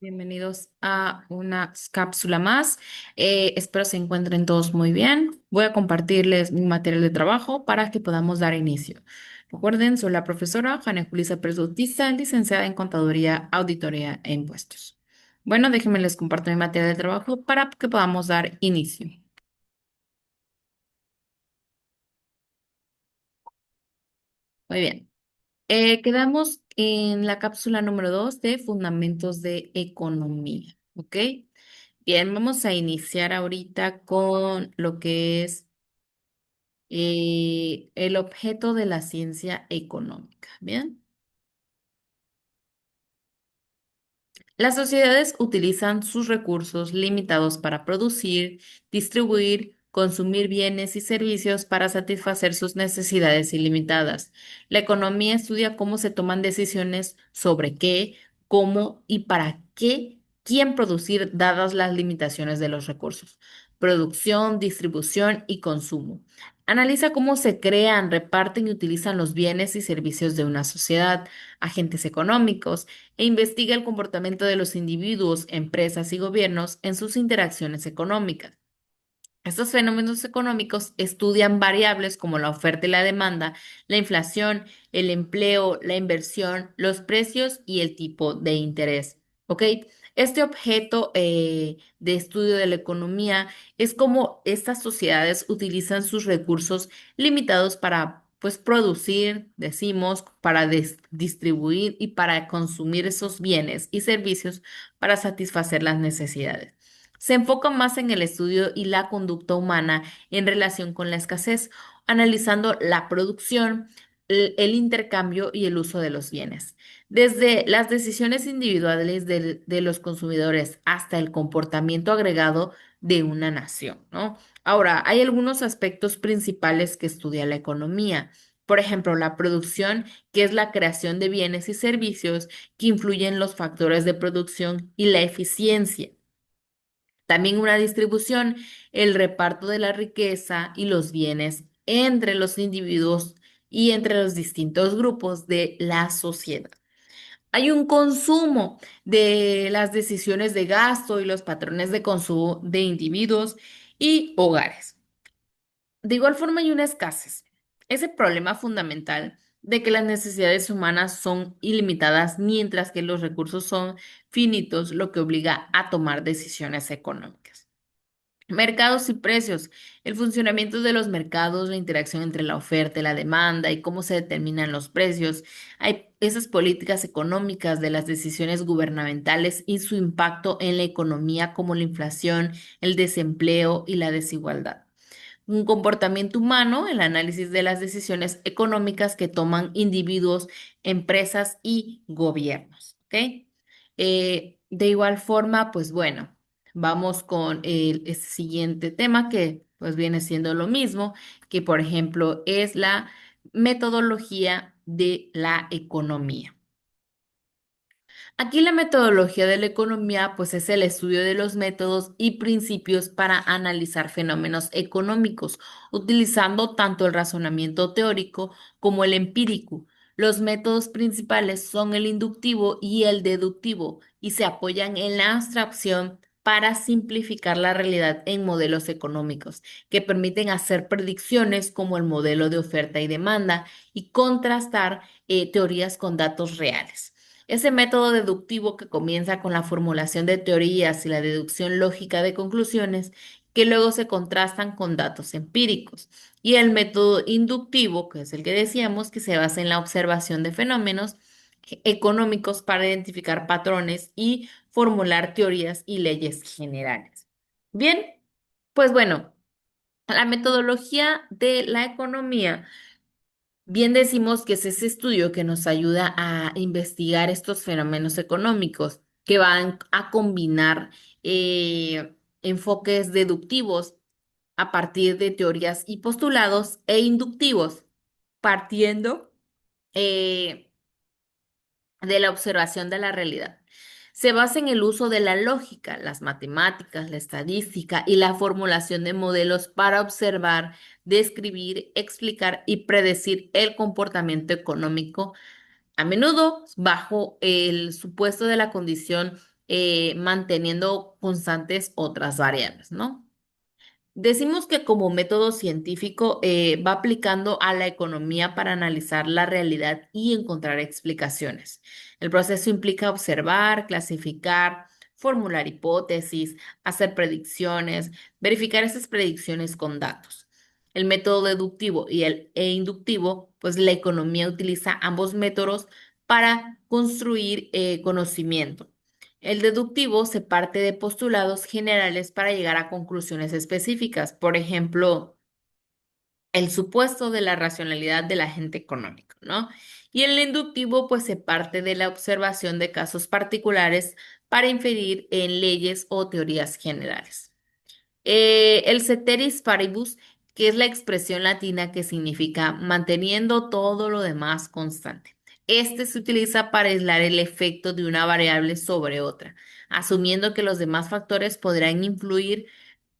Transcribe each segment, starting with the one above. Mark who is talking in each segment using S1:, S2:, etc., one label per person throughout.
S1: Bienvenidos a una cápsula más. Espero se encuentren todos muy bien. Voy a compartirles mi material de trabajo para que podamos dar inicio. Recuerden, soy la profesora Jana Julisa Pérez Bautista, licenciada en Contaduría, Auditoría e Impuestos. Bueno, déjenme les comparto mi material de trabajo para que podamos dar inicio. Muy bien. Quedamos en la cápsula número 2 de Fundamentos de Economía. ¿Ok? Bien, vamos a iniciar ahorita con lo que es el objeto de la ciencia económica. Bien. Las sociedades utilizan sus recursos limitados para producir, distribuir, consumir bienes y servicios para satisfacer sus necesidades ilimitadas. La economía estudia cómo se toman decisiones sobre qué, cómo y para qué, quién producir dadas las limitaciones de los recursos. Producción, distribución y consumo. Analiza cómo se crean, reparten y utilizan los bienes y servicios de una sociedad, agentes económicos e investiga el comportamiento de los individuos, empresas y gobiernos en sus interacciones económicas. Estos fenómenos económicos estudian variables como la oferta y la demanda, la inflación, el empleo, la inversión, los precios y el tipo de interés. ¿Ok? Este objeto de estudio de la economía es cómo estas sociedades utilizan sus recursos limitados para, pues, producir, decimos, para distribuir y para consumir esos bienes y servicios para satisfacer las necesidades. Se enfoca más en el estudio y la conducta humana en relación con la escasez, analizando la producción, el intercambio y el uso de los bienes. Desde las decisiones individuales de los consumidores hasta el comportamiento agregado de una nación, ¿no? Ahora, hay algunos aspectos principales que estudia la economía. Por ejemplo, la producción, que es la creación de bienes y servicios que influyen en los factores de producción y la eficiencia. También una distribución, el reparto de la riqueza y los bienes entre los individuos y entre los distintos grupos de la sociedad. Hay un consumo de las decisiones de gasto y los patrones de consumo de individuos y hogares. De igual forma hay una escasez. Ese problema fundamental de que las necesidades humanas son ilimitadas mientras que los recursos son finitos, lo que obliga a tomar decisiones económicas. Mercados y precios. El funcionamiento de los mercados, la interacción entre la oferta y la demanda y cómo se determinan los precios. Hay esas políticas económicas de las decisiones gubernamentales y su impacto en la economía como la inflación, el desempleo y la desigualdad. Un comportamiento humano, el análisis de las decisiones económicas que toman individuos, empresas y gobiernos. ¿Ok? De igual forma, pues bueno, vamos con el siguiente tema que pues viene siendo lo mismo, que por ejemplo es la metodología de la economía. Aquí la metodología de la economía, pues es el estudio de los métodos y principios para analizar fenómenos económicos, utilizando tanto el razonamiento teórico como el empírico. Los métodos principales son el inductivo y el deductivo y se apoyan en la abstracción para simplificar la realidad en modelos económicos, que permiten hacer predicciones como el modelo de oferta y demanda y contrastar teorías con datos reales. Ese método deductivo que comienza con la formulación de teorías y la deducción lógica de conclusiones que luego se contrastan con datos empíricos. Y el método inductivo, que es el que decíamos, que se basa en la observación de fenómenos económicos para identificar patrones y formular teorías y leyes generales. Bien, pues bueno, la metodología de la economía. Bien decimos que es ese estudio que nos ayuda a investigar estos fenómenos económicos, que van a combinar enfoques deductivos a partir de teorías y postulados e inductivos, partiendo eh, de la observación de la realidad. Se basa en el uso de la lógica, las matemáticas, la estadística y la formulación de modelos para observar, describir, explicar y predecir el comportamiento económico, a menudo bajo el supuesto de la condición manteniendo constantes otras variables, ¿no? Decimos que como método científico va aplicando a la economía para analizar la realidad y encontrar explicaciones. El proceso implica observar, clasificar, formular hipótesis, hacer predicciones, verificar esas predicciones con datos. El método deductivo e inductivo, pues la economía utiliza ambos métodos para construir conocimiento. El deductivo se parte de postulados generales para llegar a conclusiones específicas. Por ejemplo, el supuesto de la racionalidad del agente económico, ¿no? Y el inductivo, pues se parte de la observación de casos particulares para inferir en leyes o teorías generales. El ceteris paribus, que es la expresión latina que significa manteniendo todo lo demás constante. Este se utiliza para aislar el efecto de una variable sobre otra, asumiendo que los demás factores podrán influir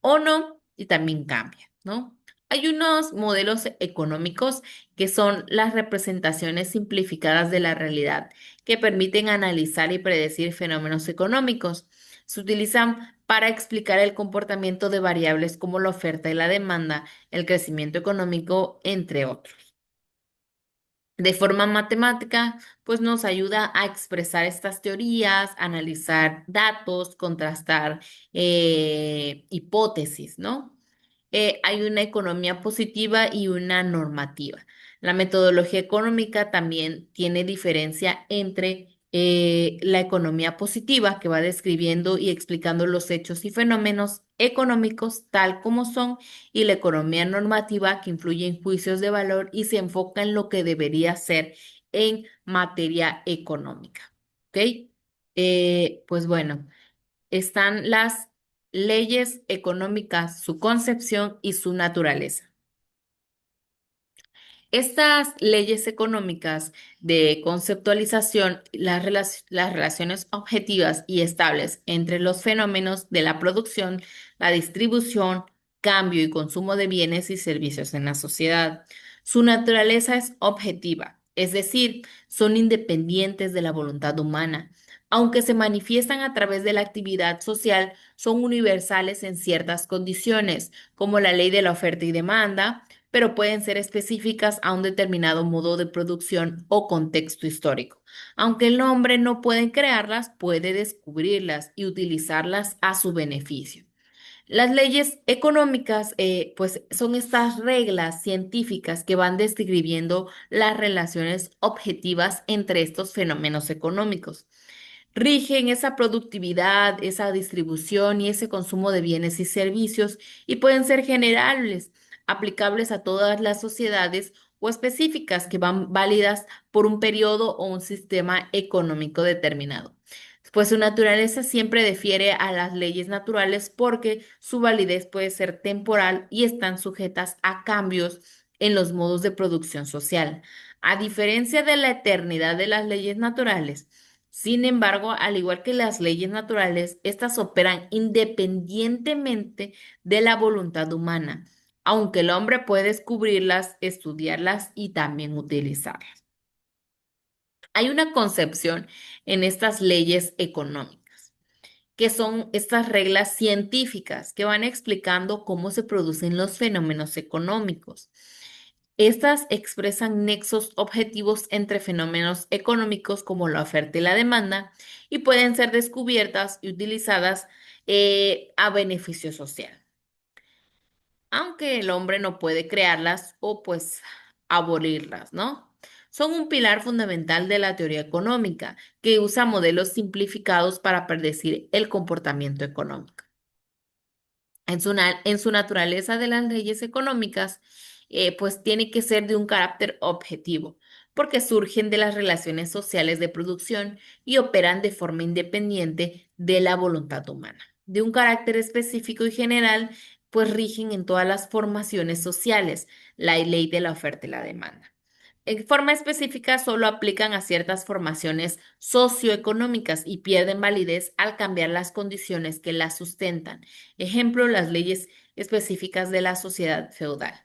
S1: o no y también cambia, ¿no? Hay unos modelos económicos que son las representaciones simplificadas de la realidad que permiten analizar y predecir fenómenos económicos. Se utilizan para explicar el comportamiento de variables como la oferta y la demanda, el crecimiento económico, entre otros. De forma matemática, pues nos ayuda a expresar estas teorías, analizar datos, contrastar hipótesis, ¿no? Hay una economía positiva y una normativa. La metodología económica también tiene diferencia entre la economía positiva, que va describiendo y explicando los hechos y fenómenos económicos tal como son, y la economía normativa, que influye en juicios de valor y se enfoca en lo que debería ser en materia económica. ¿Ok? Pues bueno, están las leyes económicas, su concepción y su naturaleza. Estas leyes económicas de conceptualización, las relaciones objetivas y estables entre los fenómenos de la producción, la distribución, cambio y consumo de bienes y servicios en la sociedad. Su naturaleza es objetiva, es decir, son independientes de la voluntad humana. Aunque se manifiestan a través de la actividad social, son universales en ciertas condiciones, como la ley de la oferta y demanda, pero pueden ser específicas a un determinado modo de producción o contexto histórico. Aunque el hombre no puede crearlas, puede descubrirlas y utilizarlas a su beneficio. Las leyes económicas, pues son estas reglas científicas que van describiendo las relaciones objetivas entre estos fenómenos económicos. Rigen esa productividad, esa distribución y ese consumo de bienes y servicios, y pueden ser generales, aplicables a todas las sociedades, o específicas que van válidas por un periodo o un sistema económico determinado. Pues su naturaleza siempre difiere a las leyes naturales porque su validez puede ser temporal y están sujetas a cambios en los modos de producción social. A diferencia de la eternidad de las leyes naturales, sin embargo, al igual que las leyes naturales, estas operan independientemente de la voluntad humana, aunque el hombre puede descubrirlas, estudiarlas y también utilizarlas. Hay una concepción en estas leyes económicas, que son estas reglas científicas que van explicando cómo se producen los fenómenos económicos. Estas expresan nexos objetivos entre fenómenos económicos como la oferta y la demanda, y pueden ser descubiertas y utilizadas a beneficio social, aunque el hombre no puede crearlas o pues abolirlas, ¿no? Son un pilar fundamental de la teoría económica, que usa modelos simplificados para predecir el comportamiento económico. En su naturaleza de las leyes económicas, pues tiene que ser de un carácter objetivo, porque surgen de las relaciones sociales de producción y operan de forma independiente de la voluntad humana. De un carácter específico y general, pues rigen en todas las formaciones sociales, la ley de la oferta y la demanda. En forma específica, solo aplican a ciertas formaciones socioeconómicas y pierden validez al cambiar las condiciones que las sustentan. Ejemplo, las leyes específicas de la sociedad feudal.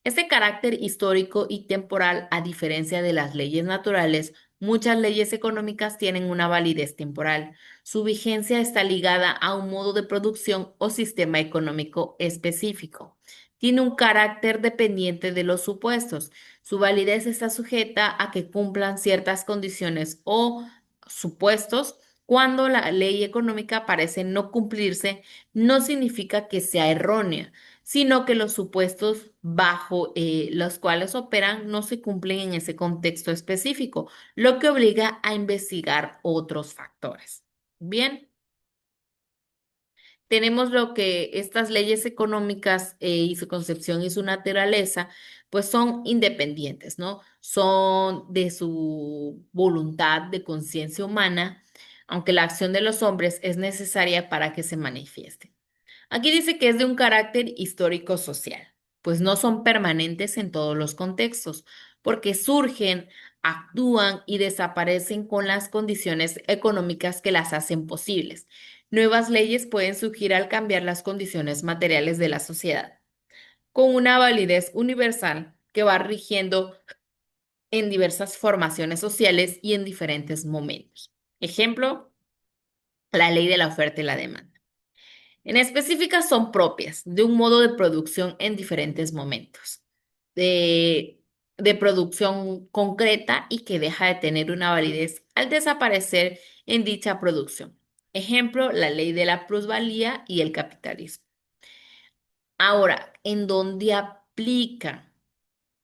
S1: Este carácter histórico y temporal, a diferencia de las leyes naturales, Muchas leyes económicas tienen una validez temporal. Su vigencia está ligada a un modo de producción o sistema económico específico. Tiene un carácter dependiente de los supuestos. Su validez está sujeta a que cumplan ciertas condiciones o supuestos. Cuando la ley económica parece no cumplirse, no significa que sea errónea, sino que los supuestos bajo los cuales operan no se cumplen en ese contexto específico, lo que obliga a investigar otros factores. Bien, tenemos lo que estas leyes económicas y su concepción y su naturaleza, pues son independientes, ¿no? Son de su voluntad de conciencia humana, aunque la acción de los hombres es necesaria para que se manifieste. Aquí dice que es de un carácter histórico-social, pues no son permanentes en todos los contextos, porque surgen, actúan y desaparecen con las condiciones económicas que las hacen posibles. Nuevas leyes pueden surgir al cambiar las condiciones materiales de la sociedad, con una validez universal que va rigiendo en diversas formaciones sociales y en diferentes momentos. Ejemplo, la ley de la oferta y la demanda. En específicas son propias de un modo de producción en diferentes momentos, de, de producción concreta y que deja de tener una validez al desaparecer en dicha producción. Ejemplo, la ley de la plusvalía y el capitalismo. Ahora, ¿en dónde aplica?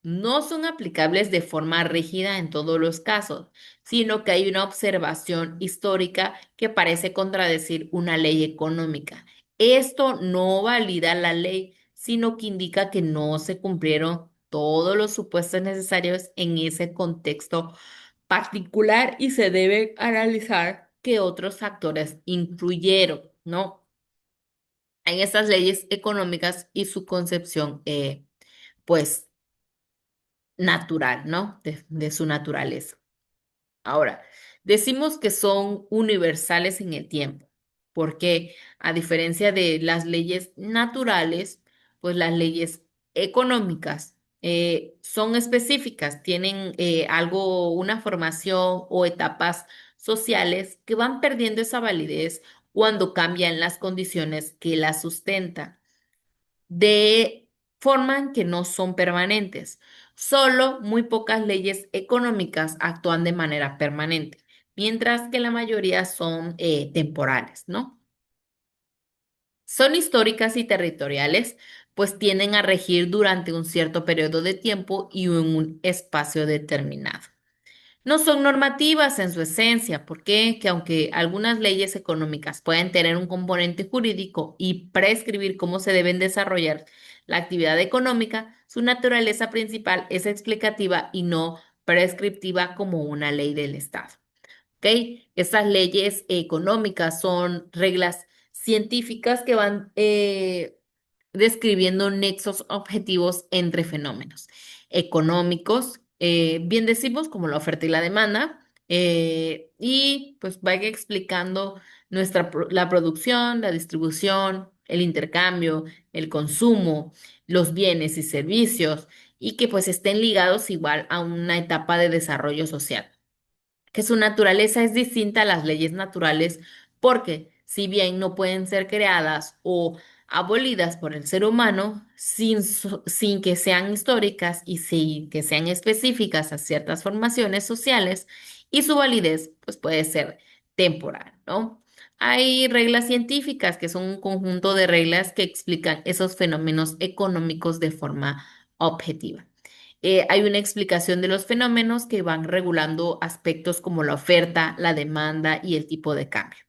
S1: No son aplicables de forma rígida en todos los casos, sino que hay una observación histórica que parece contradecir una ley económica. Esto no valida la ley, sino que indica que no se cumplieron todos los supuestos necesarios en ese contexto particular y se debe analizar qué otros factores influyeron, ¿no? En estas leyes económicas y su concepción, pues natural, ¿no? De su naturaleza. Ahora, decimos que son universales en el tiempo, porque a diferencia de las leyes naturales, pues las leyes económicas son específicas, tienen algo, una formación o etapas sociales que van perdiendo esa validez cuando cambian las condiciones que las sustentan de forma en que no son permanentes. Solo muy pocas leyes económicas actúan de manera permanente, mientras que la mayoría son temporales, ¿no? Son históricas y territoriales, pues tienden a regir durante un cierto periodo de tiempo y en un espacio determinado. No son normativas en su esencia, porque que aunque algunas leyes económicas pueden tener un componente jurídico y prescribir cómo se deben desarrollar la actividad económica, su naturaleza principal es explicativa y no prescriptiva como una ley del Estado. ¿Ok? Estas leyes económicas son reglas científicas que van describiendo nexos objetivos entre fenómenos económicos, bien decimos, como la oferta y la demanda, y pues vaya explicando la producción, la distribución, el intercambio, el consumo, los bienes y servicios, y que pues estén ligados igual a una etapa de desarrollo social, que su naturaleza es distinta a las leyes naturales porque si bien no pueden ser creadas o abolidas por el ser humano sin que sean históricas y sin que sean específicas a ciertas formaciones sociales, y su validez pues puede ser temporal, ¿no? Hay reglas científicas que son un conjunto de reglas que explican esos fenómenos económicos de forma objetiva. Hay una explicación de los fenómenos que van regulando aspectos como la oferta, la demanda y el tipo de cambio.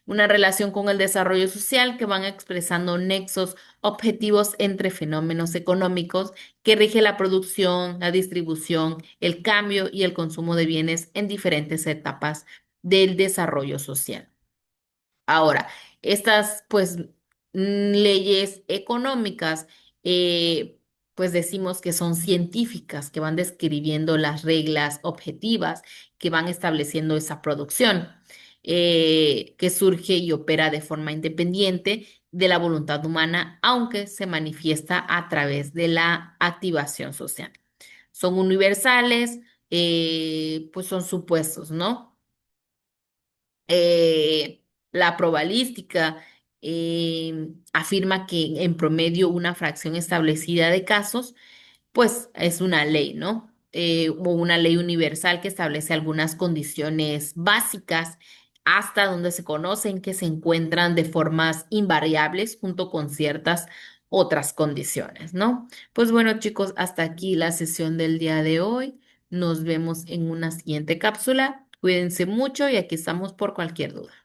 S1: Una relación con el desarrollo social que van expresando nexos objetivos entre fenómenos económicos que rige la producción, la distribución, el cambio y el consumo de bienes en diferentes etapas del desarrollo social. Ahora, estas pues leyes económicas, pues decimos que son científicas, que van describiendo las reglas objetivas, que van estableciendo esa producción, que surge y opera de forma independiente de la voluntad humana, aunque se manifiesta a través de la activación social. Son universales, pues son supuestos, ¿no? La probabilística afirma que en promedio una fracción establecida de casos pues es una ley, ¿no? O una ley universal que establece algunas condiciones básicas hasta donde se conocen que se encuentran de formas invariables junto con ciertas otras condiciones, ¿no? Pues bueno, chicos, hasta aquí la sesión del día de hoy. Nos vemos en una siguiente cápsula. Cuídense mucho y aquí estamos por cualquier duda.